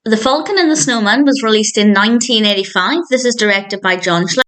The Falcon and the Snowman was released in 1985. This is directed by John Ratzenberger.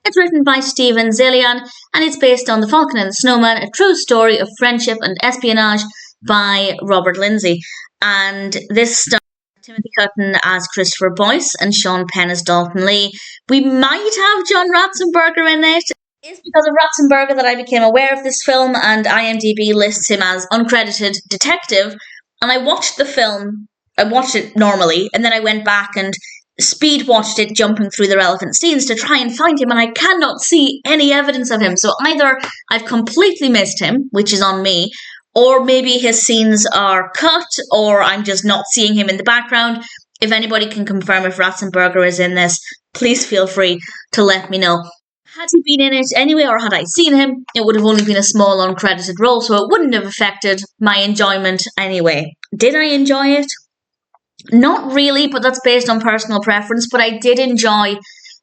It's written by Stephen Zalian, and it's based on The Falcon and the Snowman, a true story of friendship and espionage by Robert Lindsay. And this stars Timothy Hutton as Christopher Boyce and Sean Penn as Daulton Lee. We might have John Ratzenberger in it. It's because of Ratzenberger that I became aware of this film, and IMDb lists him as uncredited detective. And I watched the film. I watched it normally, and then I went back and speed watched it, jumping through the relevant scenes to try and find him, and I cannot see any evidence of him. So either I've completely missed him, which is on me, or maybe his scenes are cut, or I'm just not seeing him in the background. If anybody can confirm if Ratzenberger is in this, please feel free to let me know. Had he been in it anyway, or had I seen him, it would have only been a small uncredited role, so it wouldn't have affected my enjoyment anyway. Did I enjoy it? Not really, but that's based on personal preference, but I did enjoy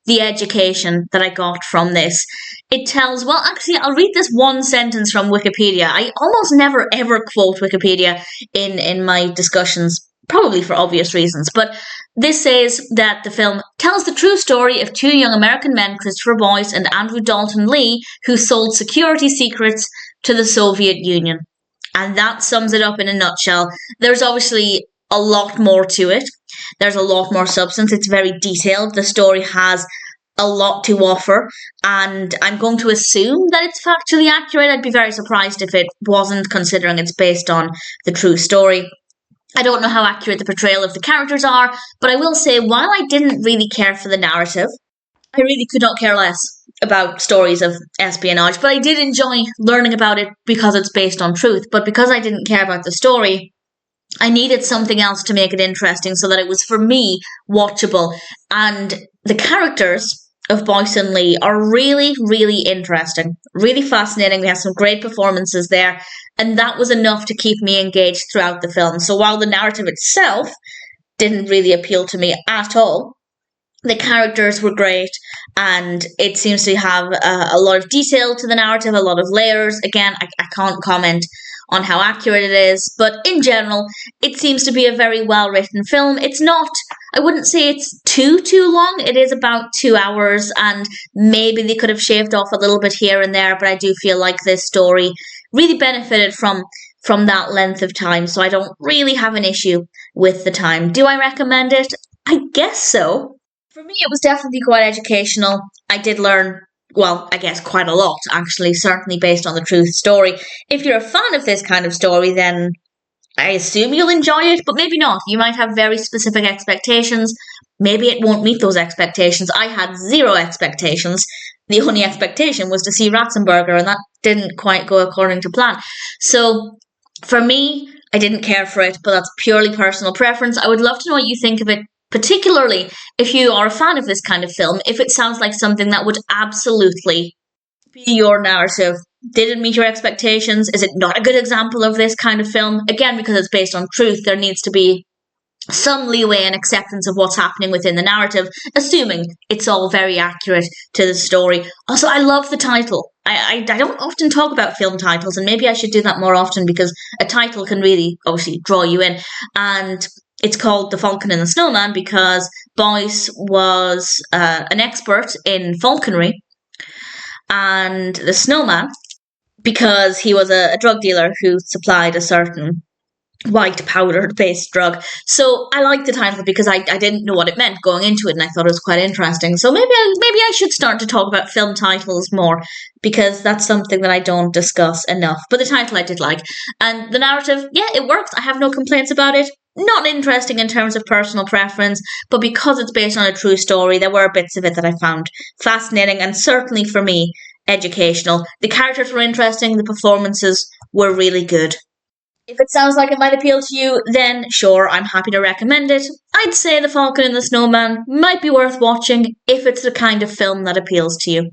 the education that I got from this. It tells, well, actually, I'll read this one sentence from Wikipedia. I almost never ever quote Wikipedia in my discussions, probably for obvious reasons, but this says that the film tells the true story of two young American men, Christopher Boyce and Andrew Daulton Lee, who sold security secrets to the Soviet Union. And that sums it up in a nutshell. There's obviously a lot more to it. There's a lot more substance. It's very detailed. The story has a lot to offer, and I'm going to assume that it's factually accurate. I'd be very surprised if it wasn't, considering it's based on the true story. I don't know how accurate the portrayal of the characters are, but I will say, while I didn't really care for the narrative, I really could not care less about stories of espionage, but I did enjoy learning about it because it's based on truth. But because I didn't care about the story, I needed something else to make it interesting so that it was, for me, watchable. And the characters of Boyce and Lee are really, really interesting, really fascinating. We have some great performances there, and that was enough to keep me engaged throughout the film. So while the narrative itself didn't really appeal to me at all, the characters were great, and it seems to have a lot of detail to the narrative, a lot of layers. Again, I can't comment on how accurate it is, but in general, it seems to be a very well-written film. It's not, I wouldn't say it's too long. It is about 2 hours, and maybe they could have shaved off a little bit here and there, but I do feel like this story really benefited from that length of time, so I don't really have an issue with the time. Do I recommend it? I guess so. For me, it was definitely quite educational. I did learn, well, I guess quite a lot, actually, certainly based on the true story. If you're a fan of this kind of story, then I assume you'll enjoy it, but maybe not. You might have very specific expectations. Maybe it won't meet those expectations. I had zero expectations. The only expectation was to see Ratzenberger, and that didn't quite go according to plan. So, for me, I didn't care for it, but that's purely personal preference. I would love to know what you think of it, particularly if you are a fan of this kind of film, if it sounds like something that would absolutely be your narrative. Did it meet your expectations? Is it not a good example of this kind of film? Again, because it's based on truth, there needs to be some leeway and acceptance of what's happening within the narrative, assuming it's all very accurate to the story. Also, I love the title. I don't often talk about film titles, and maybe I should do that more often, because a title can really, obviously, draw you in. And it's called The Falcon and the Snowman because Boyce was an expert in falconry, and the Snowman because he was a drug dealer who supplied a certain white powder-based drug. So I liked the title because I didn't know what it meant going into it, and I thought it was quite interesting. So maybe I should start to talk about film titles more, because that's something that I don't discuss enough. But the title I did like. And the narrative, yeah, it works. I have no complaints about it. Not interesting in terms of personal preference, but because it's based on a true story, there were bits of it that I found fascinating, and certainly for me, educational. The characters were interesting, the performances were really good. If it sounds like it might appeal to you, then sure, I'm happy to recommend it. I'd say The Falcon and the Snowman might be worth watching if it's the kind of film that appeals to you.